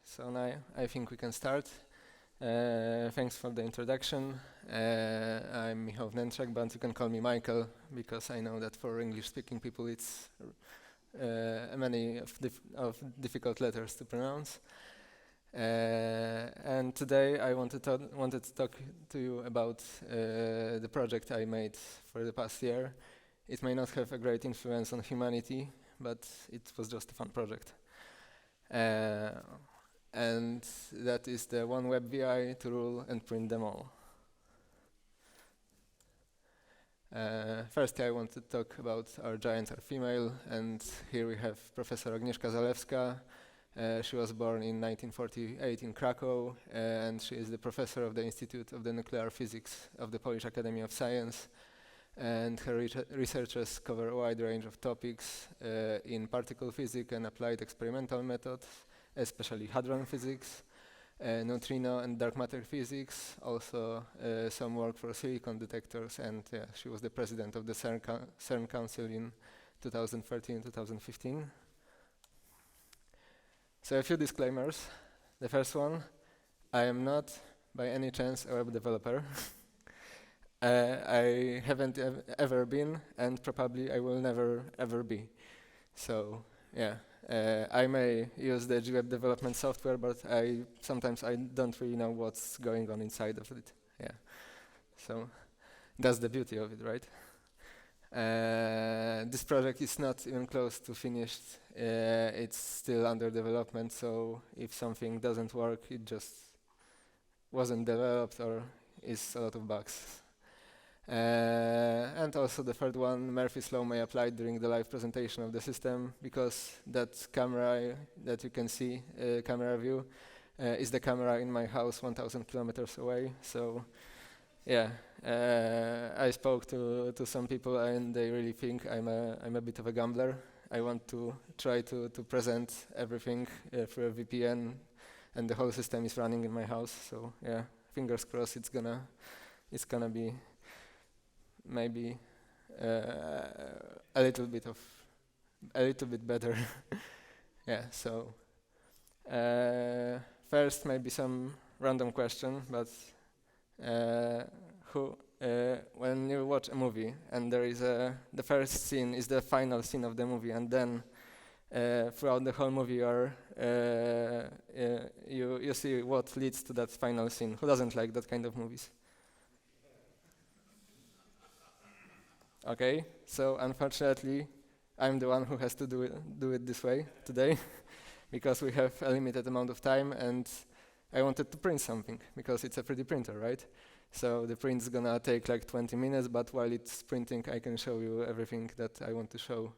So now I think we can start. Thanks for the introduction. I'm Michal Wnertrzak, but you can call me Michael because I know that for English-speaking people it's many of difficult letters to pronounce. And today I wanted to talk to you about the project I made for the past year. It may not have a great influence on humanity, but it was just a fun project. And that is the one WebVI to rule and print them all. First, I want to talk about our giant, our female, and here we have Professor Agnieszka Zalewska. She was born in 1948 in Krakow, and she is the professor of the Institute of the Nuclear Physics of the Polish Academy of Science. And her researches cover a wide range of topics in particle physics and applied experimental methods, especially hadron physics, neutrino and dark matter physics, also some work for silicon detectors, and she was the president of the CERN Council in 2013-2015. So a few disclaimers. The first one, I am not by any chance a web developer. I haven't ever been, and probably I will never ever be. So yeah, I may use the GDevCon development software, but sometimes I don't really know what's going on inside of it. Yeah, so that's the beauty of it, right? This project is not even close to finished. It's still under development, so if something doesn't work, it just wasn't developed or is a lot of bugs. And also the third one, Murphy's law may apply during the live presentation of the system, because that camera that you can see, camera view, is the camera in my house 1,000 kilometers away. So yeah, I spoke to some people and they really think I'm a bit of a gambler. I want to try to present everything through a VPN, and the whole system is running in my house. So yeah, fingers crossed it's gonna be maybe a little bit better. Yeah, so first maybe some random question, but when you watch a movie and there is the first scene is the final scene of the movie, and then throughout the whole movie you see what leads to that final scene. Who doesn't like that kind of movies? Okay, so unfortunately, I'm the one who has to do it this way today, because we have a limited amount of time, and I wanted to print something because it's a 3D printer, right? So the print's gonna take like 20 minutes, but while it's printing, I can show you everything that I want to show.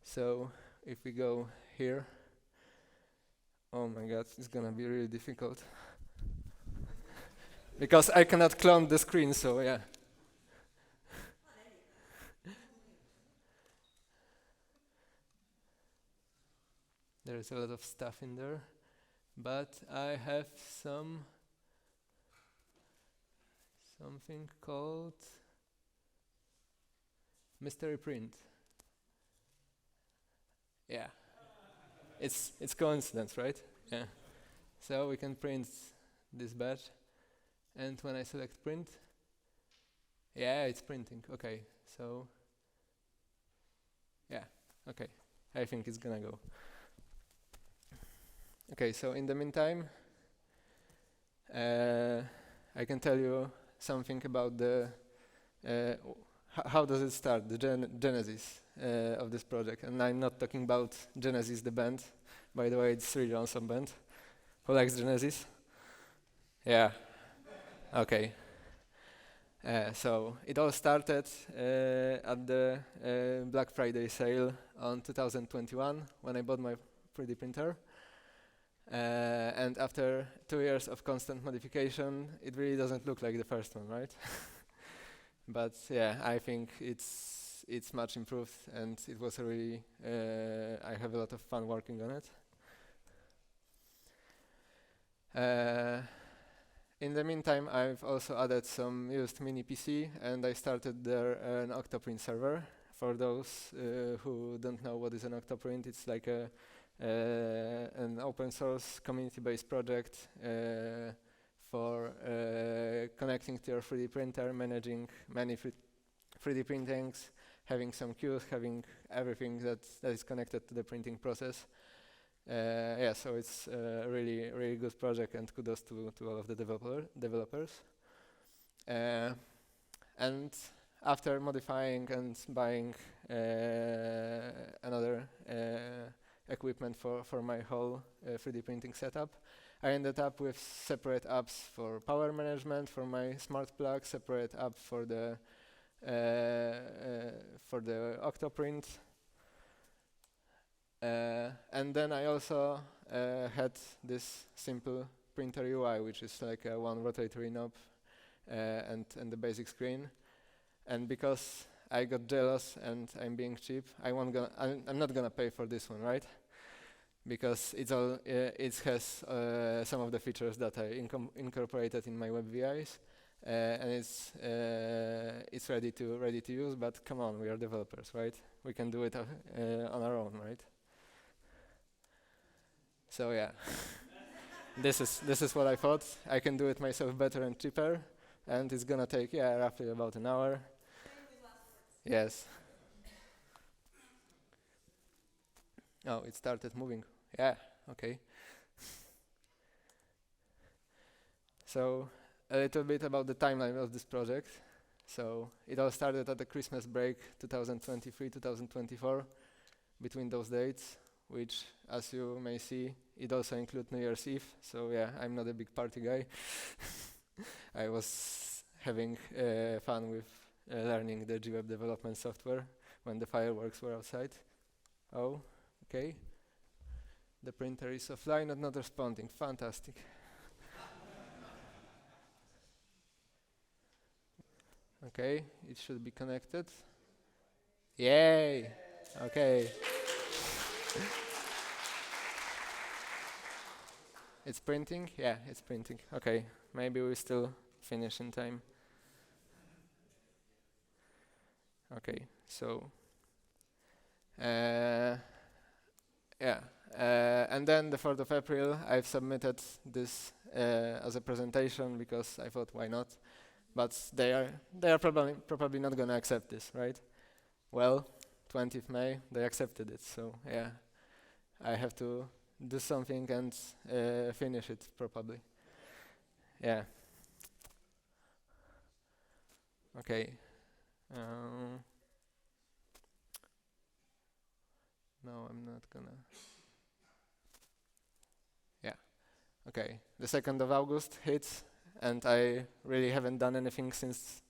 So if we go here, oh my God, it's gonna be really difficult because I cannot clone the screen. So yeah. There is a lot of stuff in there, but I have something called mystery print. Yeah, it's coincidence, right? Yeah. So we can print this batch, and when I select print, yeah, it's printing. Okay, so yeah, okay, I think it's gonna go. Okay, so in the meantime, I can tell you something about the how does it start, the genesis of this project. And I'm not talking about Genesis, the band. By the way, it's really awesome band. Who likes Genesis? Yeah. Okay. So it all started at the Black Friday sale on 2021 when I bought my 3D printer. And after 2 years of constant modification, it really doesn't look like the first one, right? But yeah, I think it's much improved, and it was really I have a lot of fun working on it. In the meantime, I've also added some used mini PC, and I started there an OctoPrint server. For those who don't know what is an OctoPrint, it's like a an open source community-based project for connecting to your 3D printer, managing many 3D printings, having some queues, having everything that is connected to the printing process. Yeah, so it's a really good project, and kudos to all of the developers. And after modifying and buying another equipment for my whole 3D printing setup, I ended up with separate apps for power management for my smart plug, separate app for the OctoPrint, and then I also had this simple printer UI, which is like a one rotatory knob and the basic screen. And because I got jealous and I'm being cheap, I'm not gonna pay for this one, right? Because it has some of the features that I incorporated in my WebVIs, and it's ready to use. But come on, we are developers, right? We can do it on our own, right? So yeah, this is what I thought. I can do it myself better and cheaper, and it's gonna take roughly about an hour. Yes. Oh, it started moving. Yeah, okay. So a little bit about the timeline of this project. So it all started at the Christmas break, 2023, 2024, between those dates, which, as you may see, it also includes New Year's Eve. So yeah, I'm not a big party guy. I was having fun with learning the GWeb development software when the fireworks were outside. Oh, okay. The printer is offline and not responding. Fantastic. Okay, it should be connected. Yay! Okay. It's printing? Yeah, it's printing. Okay, maybe we still finish in time. Okay, so yeah, and then the 4th of April, I've submitted this as a presentation because I thought, why not? But they are probably not gonna accept this, right? Well, 20th May, they accepted it, so yeah, I have to do something and finish it probably. Yeah. Okay. No, I'm not gonna. Yeah. Okay. The 2nd of August hits, and I really haven't done anything since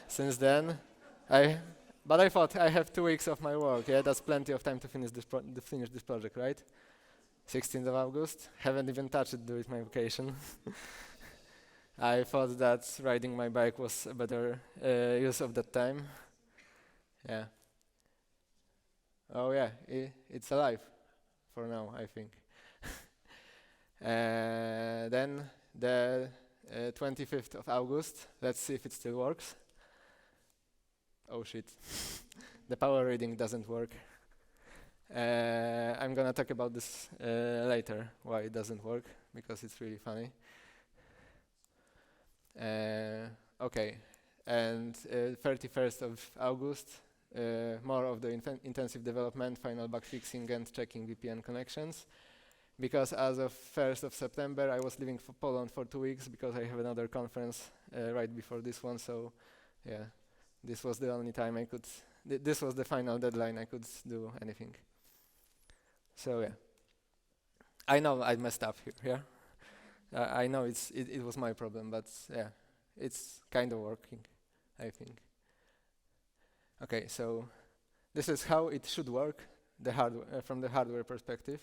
since then. But I thought I have 2 weeks of my work. Yeah, that's plenty of time to finish this project, right? 16th of August. Haven't even touched it during my vacation. I thought that riding my bike was a better use of that time. Yeah. Oh yeah, it's alive for now, I think. Then the 25th of August. Let's see if it still works. Oh shit, the power reading doesn't work. I'm gonna talk about this later, why it doesn't work, because it's really funny. Okay, and 31st of August, more of the intensive development, final bug fixing and checking VPN connections. Because as of 1st of September, I was leaving for Poland for 2 weeks because I have another conference right before this one, so yeah, this was the only time I could, this was the final deadline I could do anything. So yeah, I know I messed up here, yeah? I know it was my problem, but yeah, it's kind of working, I think. Okay, so this is how it should work, the hardware from the hardware perspective.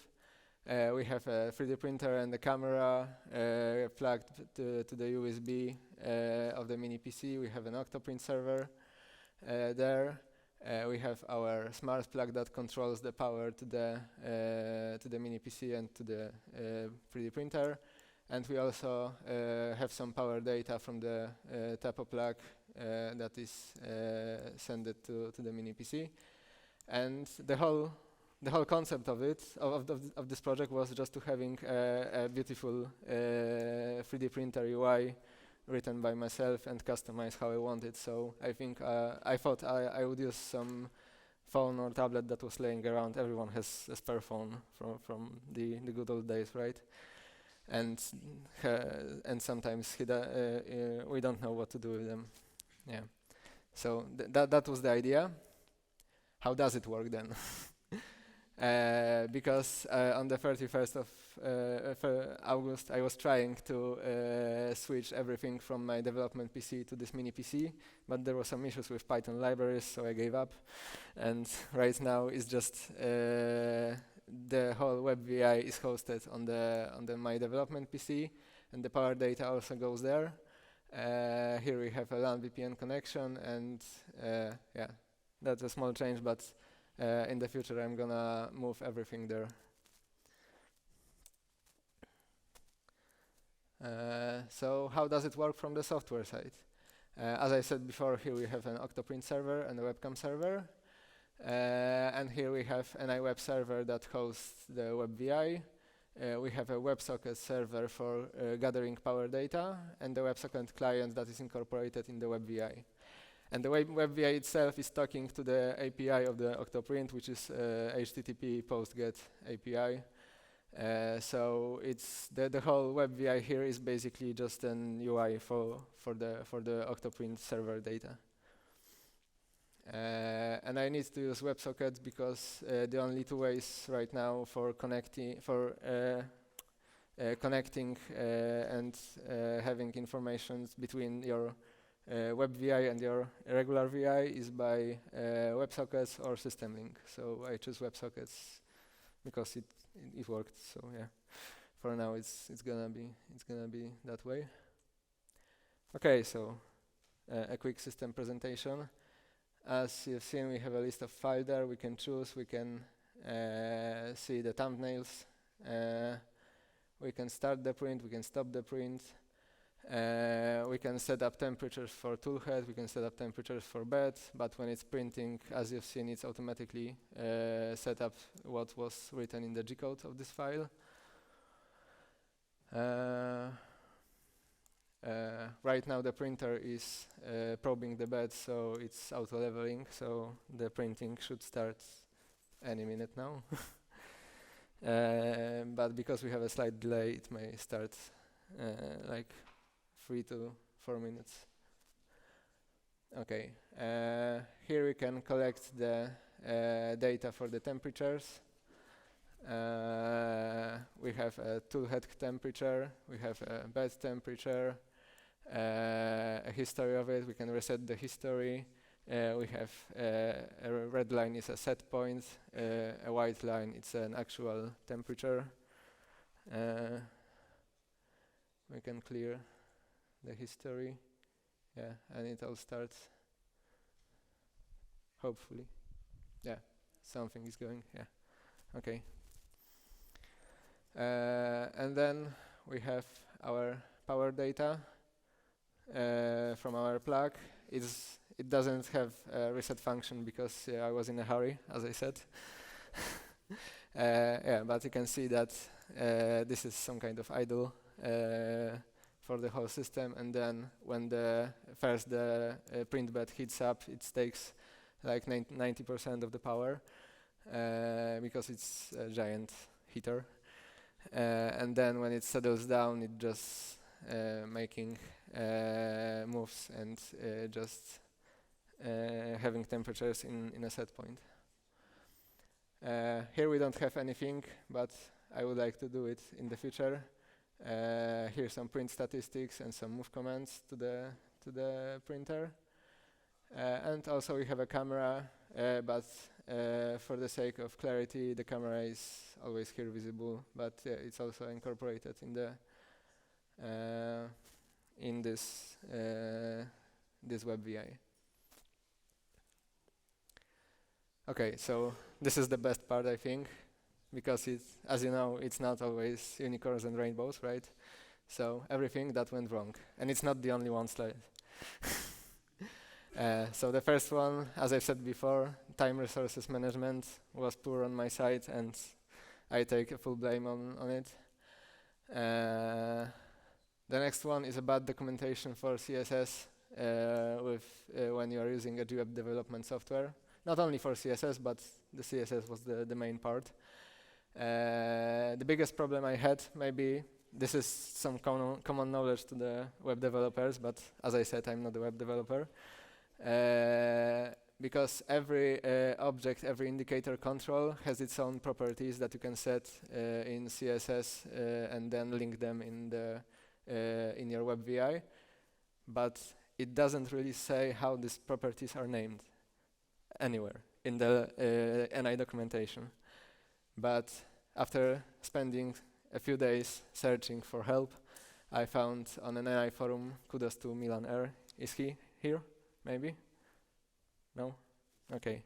We have a 3D printer and a camera plugged to the USB of the mini PC. We have an OctoPrint server there. We have our smart plug that controls the power to the mini PC and to the 3D printer. And we also have some power data from the TAPO plug that is sent to the mini PC. And the whole the whole concept of it, of this project, was just to having a beautiful 3D printer UI written by myself and customized how I want it. So I think I thought I would use some phone or tablet that was laying around. Everyone has a spare phone from the good old days, right? And sometimes we don't know what to do with them. Yeah. So that was the idea. How does it work then? Because on the 31st of August, I was trying to switch everything from my development PC to this mini PC, but there were some issues with Python libraries, so I gave up. And right now, it's just the whole WebVI is hosted on the my development PC, and the power data also goes there. Here we have a LAN VPN connection, and yeah, that's a small change, but in the future I'm gonna move everything there. So how does it work from the software side? As I said before, here we have an OctoPrint server and a webcam server. And here we have an iWeb server that hosts the WebVI. We have a WebSocket server for gathering power data, and the WebSocket client that is incorporated in the WebVI. And the WebVI itself is talking to the API of the OctoPrint, which is HTTP PostGet API. So it's the whole WebVI here is basically just an UI for the OctoPrint server data. And I need to use WebSocket because the only two ways right now for connecting and having information between your WebVI and your regular VI is by WebSockets or system link. So I choose WebSockets because it worked. So yeah, for now it's gonna be that way. Okay, so a quick system presentation. As you've seen, we have a list of files there. We can choose. We can see the thumbnails. We can start the print. We can stop the print. We can set up temperatures for toolhead. We can set up temperatures for bed. But when it's printing, as you've seen, it's automatically set up what was written in the G code of this file. Right now the printer is probing the bed, so it's auto-leveling, so the printing should start any minute now. But because we have a slight delay, it may start like 3 to 4 minutes. Okay, here we can collect the data for the temperatures. We have a toolhead temperature, we have a bed temperature, a history of it. We can reset the history. We have a red line is a set point, a white line it's an actual temperature. We can clear the history, yeah, and it all starts. Hopefully, yeah, something is going, yeah, okay. And then we have our power data from our plug. It doesn't have a reset function because I was in a hurry, as I said. Yeah, but you can see that this is some kind of idle for the whole system, and then when the print bed heats up, it takes like 90% of the power because it's a giant heater. And then when it settles down, it just making moves and just having temperatures in a set point. Here we don't have anything, but I would like to do it in the future. Here's some print statistics and some move commands to the printer. And also we have a camera, but for the sake of clarity, the camera is always here visible, but it's also incorporated in the in this WebVI. Okay, so this is the best part, I think, because it's, as you know, it's not always unicorns and rainbows, right? So everything that went wrong, and it's not the only one slide. So the first one, as I said before, time resources management was poor on my side, and I take a full blame on it. The next one is about documentation for CSS when you are using a web development software. Not only for CSS, but the CSS was the main part. The biggest problem I had, maybe this is some common knowledge to the web developers, but as I said, I'm not a web developer. Because every object, every indicator control has its own properties that you can set in CSS and then link them in your WebVI, but it doesn't really say how these properties are named anywhere in the NI documentation. But after spending a few days searching for help, I found on an NI forum, kudos to Milan R. Is he here? Maybe? No? Okay.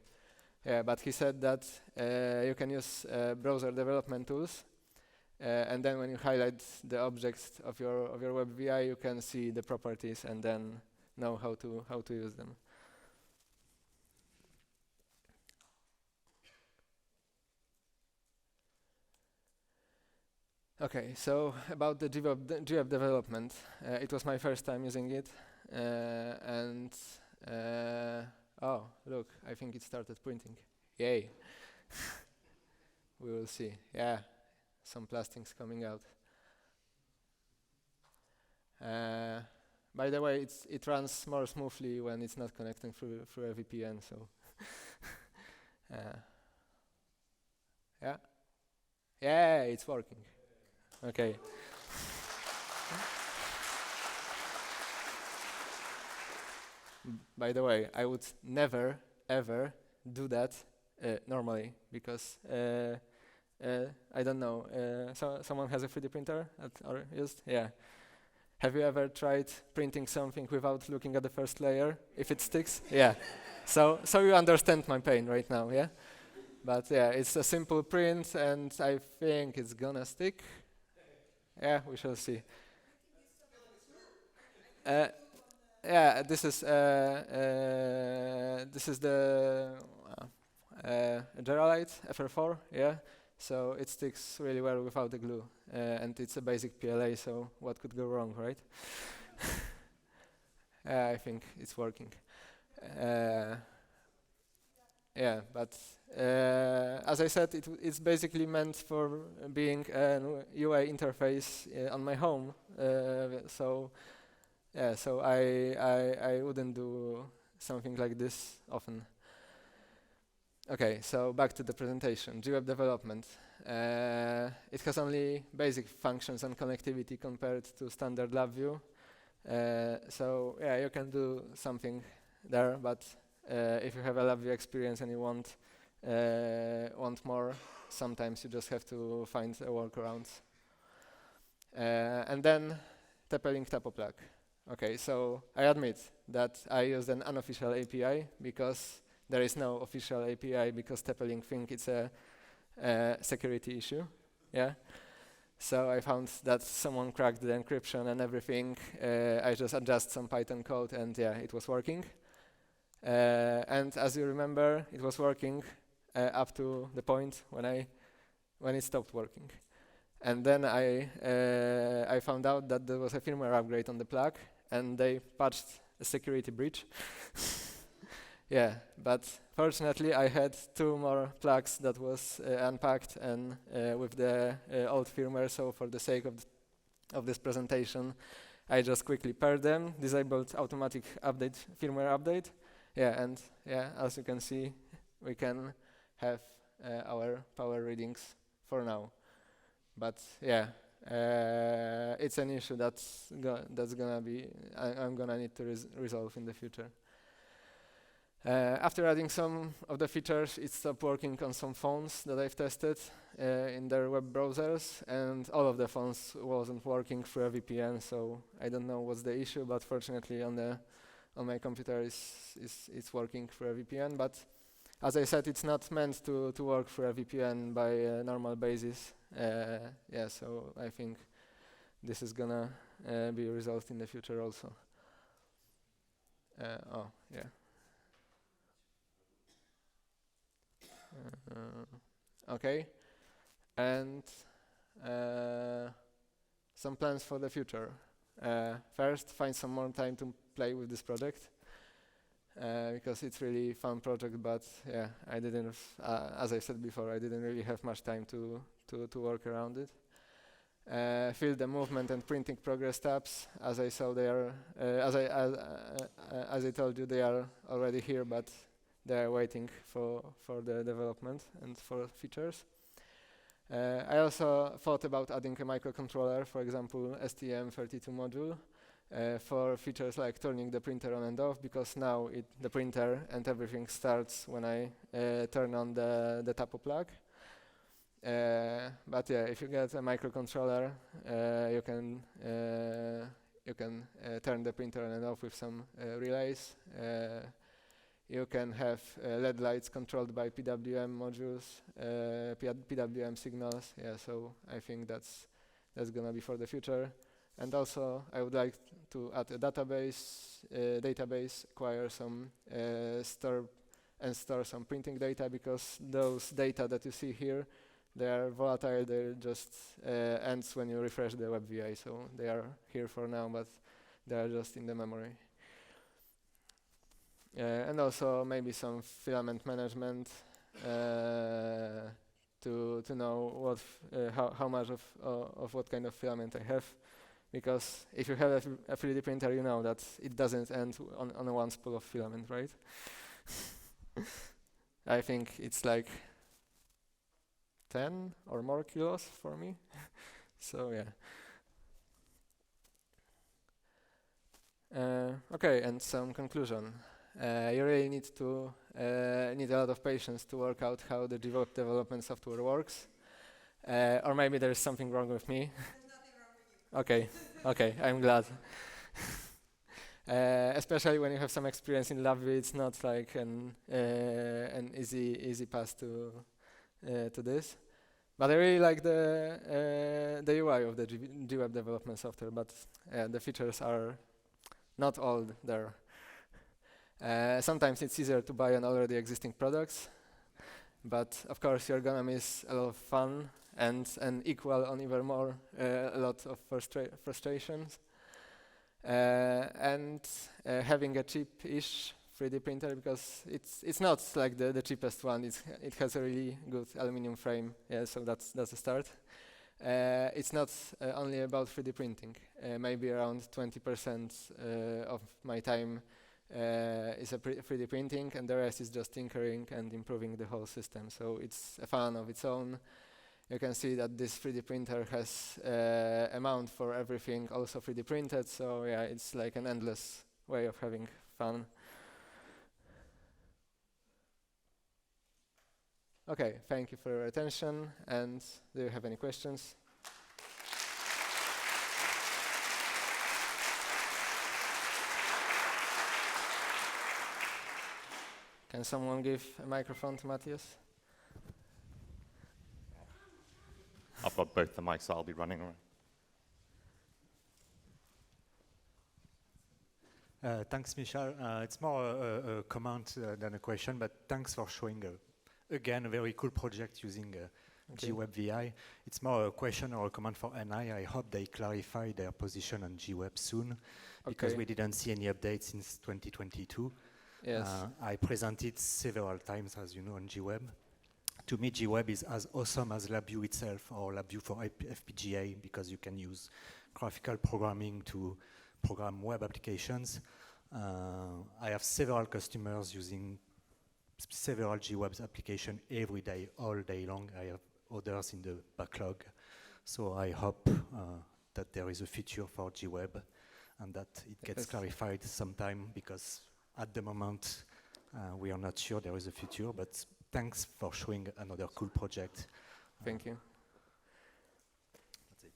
Yeah, but he said that you can use browser development tools, and then when you highlight the objects of your WebVI, you can see the properties and then know how to use them. Okay, so about the GWeb development, it was my first time using it, and oh, look, I think it started printing. Yay! We will see. Yeah, some plastics coming out. By the way, it runs more smoothly when it's not connecting through a VPN. So, yeah, it's working. Okay. By the way, I would never ever do that normally because I don't know. Someone has a 3D printer or used? Yeah. Have you ever tried printing something without looking at the first layer? If it sticks? Yeah. So you understand my pain right now, yeah? But yeah, it's a simple print, and I think it's gonna stick. Yeah, we shall see. Yeah, this is the Geralite FR4. Yeah, so it sticks really well without the glue, and it's a basic PLA. So what could go wrong, right? I think it's working. Yeah, but as I said, it's basically meant for being an UI interface on my home. So yeah, so I wouldn't do something like this often. Okay, so back to the presentation. GWeb development. It has only basic functions and connectivity compared to standard LabVIEW. So yeah, you can do something there, but if you have a LabVIEW experience and you want more, sometimes you just have to find a workaround. And then TP-Link TapoPlug. Okay, so I admit that I used an unofficial API because there is no official API because TP-Link think it's a security issue. Yeah. So I found that someone cracked the encryption and everything. I just adjust some Python code and yeah, it was working. And as you remember, it was working up to the point when it stopped working. And then I found out that there was a firmware upgrade on the plug, and they patched a security breach. Yeah, but fortunately I had 2 more plugs that was unpacked and with the old firmware. So for the sake of this presentation, I just quickly paired them, disabled automatic update, firmware update. Yeah, and yeah, as you can see, we can have our power readings for now. But yeah, it's an issue that's gonna be I'm gonna need to resolve in the future. After adding some of the features, it stopped working on some phones that I've tested in their web browsers, and all of the phones wasn't working through a VPN. So I don't know what's the issue, but fortunately on my computer it's working through a VPN. But as I said, it's not meant to work through a VPN by a normal basis. Yeah, so I think this is gonna be resolved in the future also. Oh, yeah. Okay. And some plans for the future. First, find some more time to play with this project. Because it's really fun project, but yeah, I didn't, as I said before, I didn't really have much time to work around it. Fill the movement and printing progress tabs. As I saw, they are, as I told you, they are already here, but they are waiting for the development and for features. I also thought about adding a microcontroller, for example, STM32 module, for features like turning the printer on and off, because now the printer and everything starts when I turn on the tapo plug. But yeah, if you get a microcontroller, you can turn the printer on and off with some relays. You can have LED lights controlled by PWM modules, PWM signals. Yeah, so I think that's gonna be for the future. And also, I would like to add a database, acquire some store some printing data, because those data that you see here, they are volatile. They just ends when you refresh the WebVI. So they are here for now, but they are just in the memory. And also maybe some filament management to know what how much of what kind of filament I have. Because if you have a 3D printer, you know that it doesn't end on one spool of filament, right? I think it's like 10 or more kilos for me. So yeah. Okay, and some conclusion. You really need a lot of patience to work out how the GDevCon development software works. Or maybe there's something wrong with me. Okay, okay, I'm glad. Especially when you have some experience in LabVIEW, it's not like an easy path to this. But I really like the UI of the GWeb development software, but the features are not all there. Sometimes it's easier to buy an already existing products, but of course you're gonna miss a lot of fun and equal on even more a lot of frustrations. And having a cheap-ish 3D printer, because it's not like the cheapest one. It has a really good aluminum frame. Yeah, so that's a start. It's not only about 3D printing. Maybe around 20% of my time is 3D printing, and the rest is just tinkering and improving the whole system. So it's a fun of its own. You can see that this 3D printer has a mount for everything, also 3D printed. So yeah, it's like an endless way of having fun. Okay, thank you for your attention. And do you have any questions? Can someone give a microphone to Matthias? I've got both the mics, so I'll be running around. Thanks, Michal. It's more a comment than a question, but thanks for showing, again, a very cool project using GWebVI. It's more a question or a comment for NI. I hope they clarify their position on GWeb soon, because we didn't see any updates since 2022. Yes. I presented several times, as you know, on GWeb. To me, GWeb is as awesome as LabVIEW itself, or LabVIEW for FPGA, because you can use graphical programming to program web applications. I have several customers using several GWeb's application every day, all day long. I have others in the backlog. So I hope that there is a future for GWeb and that it gets clarified sometime, because at the moment we are not sure there is a future, but thanks for showing another cool project. Thank you. That's it.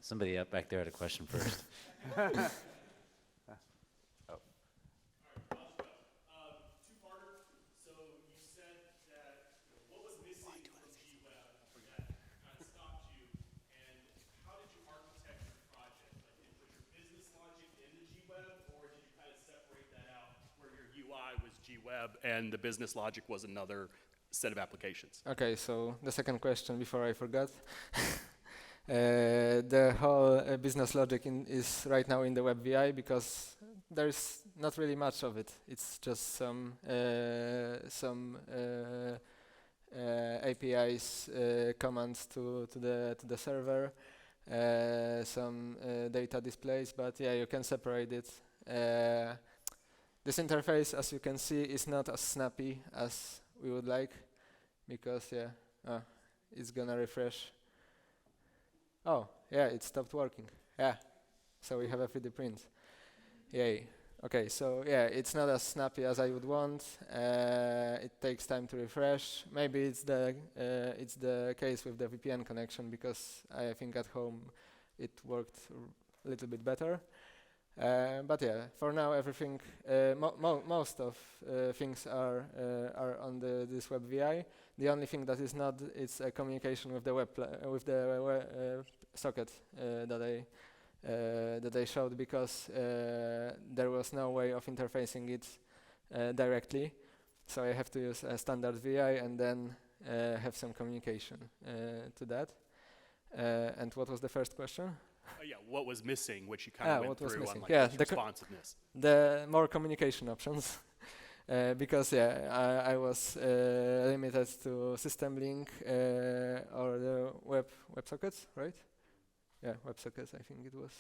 Somebody up back there had a question first. GWeb, and the business logic was another set of applications. Okay, so the second question before I forgot. The whole business logic is right now in the WebVI because there's not really much of it. It's just some APIs commands to the server, some data displays, but yeah, you can separate it. This interface, as you can see, is not as snappy as we would like because yeah, it's gonna refresh. Oh, yeah, it stopped working. Yeah, so we have a 3D print. Yay. Okay, so yeah, it's not as snappy as I would want. It takes time to refresh. Maybe it's the case with the VPN connection because I think at home it worked a little bit better. But yeah, for now everything, most of things are on this WebVI. The only thing that is not is a communication with the socket that I showed because there was no way of interfacing it directly. So I have to use a standard VI and then have some communication to that. And what was the first question? Yeah, what was missing, which you kind of went through on like yeah, this responsiveness. The more communication options. Because yeah, I was limited to system link or the WebSockets, right? Yeah, WebSockets, I think it was.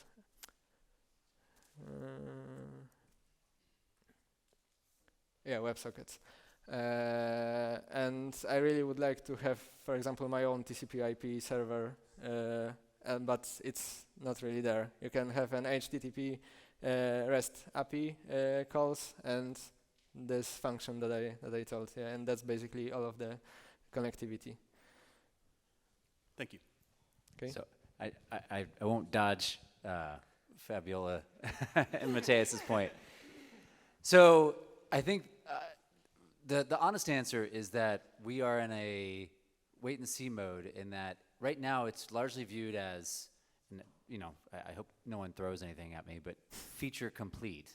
Yeah, WebSockets. And I really would like to have, for example, my own TCP/IP server, but it's not really there. You can have an HTTP REST API calls and this function that I told, yeah, and that's basically all of the connectivity. Thank you. Okay. So I won't dodge Fabiola and Mateus's point. So I think the honest answer is that we are in a wait and see mode in that right now it's largely viewed as, you know, I hope no one throws anything at me, but feature complete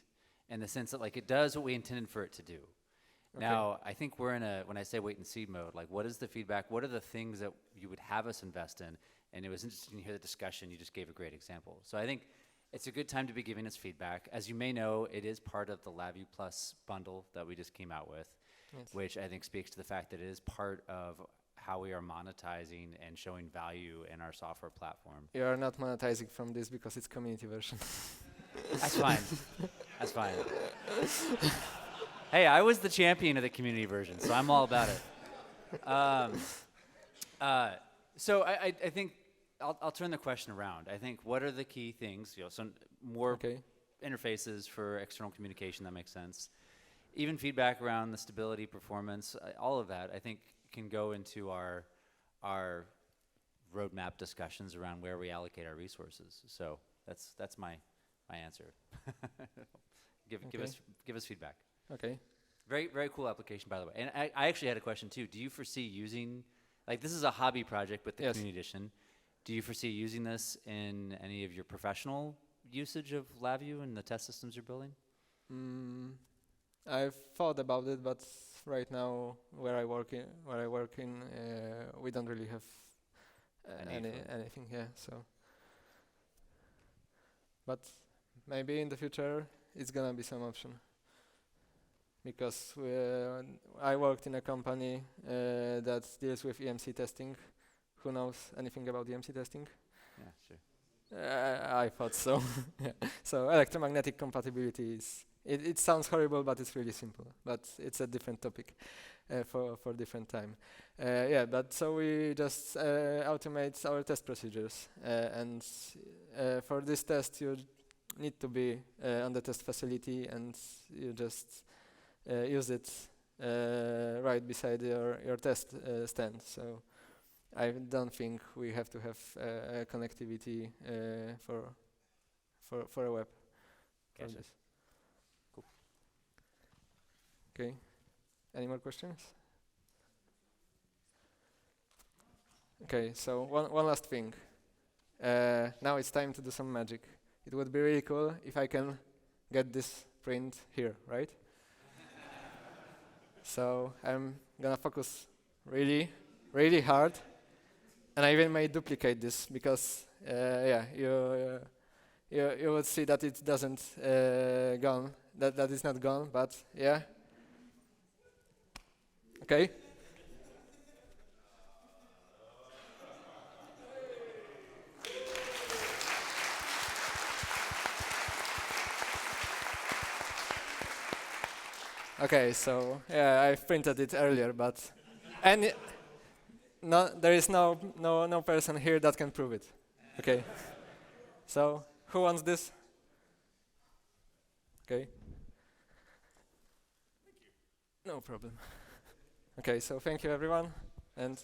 in the sense that like it does what we intended for it to do. Okay. Now, I think we're in when I say wait and see mode, like what is the feedback? What are the things that you would have us invest in? And it was interesting to hear the discussion. You just gave a great example. So I think it's a good time to be giving us feedback. As you may know, it is part of the LabVIEW Plus bundle that we just came out with, yes, which I think speaks to the fact that it is part of how we are monetizing and showing value in our software platform. You are not monetizing from this because it's community version. That's fine. That's fine. Hey, I was the champion of the community version, so I'm all about it. So I think I'll turn the question around. I think what are the key things? You know, some more interfaces for external communication that makes sense. Even feedback around the stability, performance, all of that, I think can go into our roadmap discussions around where we allocate our resources. So that's my answer. Give us feedback. Okay. Very, very cool application, by the way. And I actually had a question too. Do you foresee using, like this is a hobby project with the Community Edition. Do you foresee using this in any of your professional usage of LabVIEW and the test systems you're building? I've thought about it, but right now where I work in, we don't really have anything. Yeah, so. But maybe in the future it's gonna be some option. Because I worked in a company that deals with EMC testing. Who knows anything about EMC testing? Yeah, sure. I thought so. Yeah. So electromagnetic compatibility is, it sounds horrible, but it's really simple. But it's a different topic for different time. Yeah, but so we just automate our test procedures. And for this test, you need to be on the test facility and you just use it right beside your test stand. So I don't think we have to have connectivity for a web. Gotcha. Cool. Okay. Any more questions? Okay. So one last thing. Now it's time to do some magic. It would be really cool if I can get this print here, right? So I'm gonna focus really, really hard, and I even may duplicate this because yeah, you would see that it doesn't gone, that is not gone, but yeah. Okay. Okay, so yeah, I've printed it earlier, but there is no person here that can prove it. Okay. So who wants this? Okay. No problem. Okay, so thank you everyone, and